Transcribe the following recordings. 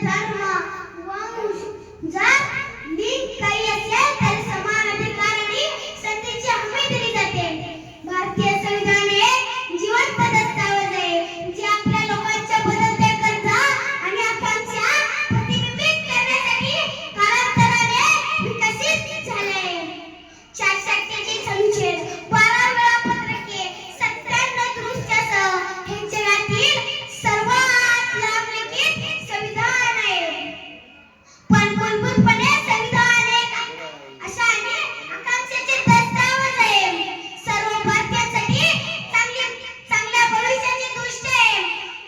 धर्म, वंश, जात, लिंग काही असेल तरी समान अधिकार आणि संधीची हमी दिली जाते. भारतीय संविधान हे जिवंत दस्तावेज आहे जे आपल्या लोकांच्या बदलत्या गरजा आणि आकांक्षा प्रतिबिंबित करण्यासाठी कालांतराने विकसित झाले. 447 अनुच्छेद, 12 वेळापत्रके, 97 दुरुस्त्यासह हे जगातील सर्वात लांबलचक संविधान आहे. पण मूलभूतपणे संविधान एक अशा अनेक आकांक्षाचे दस्तावेज आहे. सर्व भारतीयांसाठी चांगल्या भविष्याची दृष्टी आहे.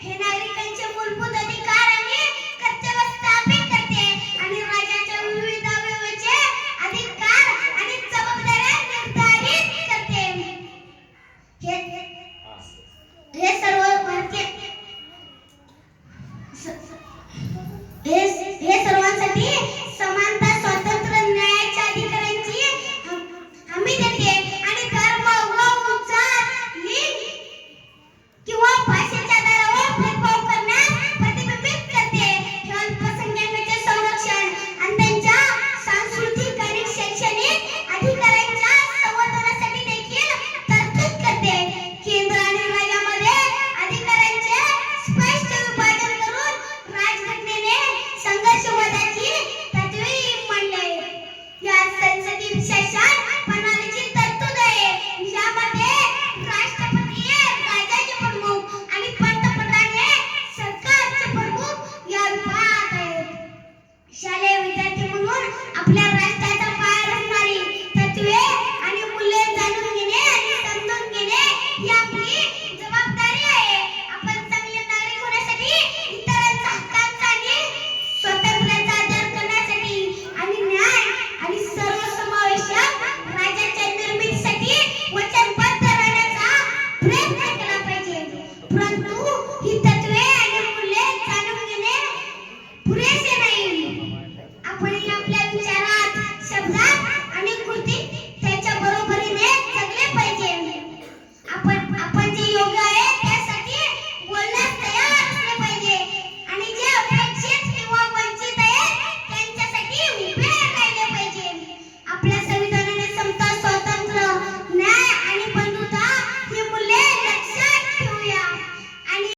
हे नागरिकांचे मूलभूत अधिकार आणि कर्तव्य स्थापित करते आणि राज्याच्या विविध अवयवांचे अधिकार आणि जबाबदाऱ्या निर्धारित करते. हे सर्व भारतीय हे सर्व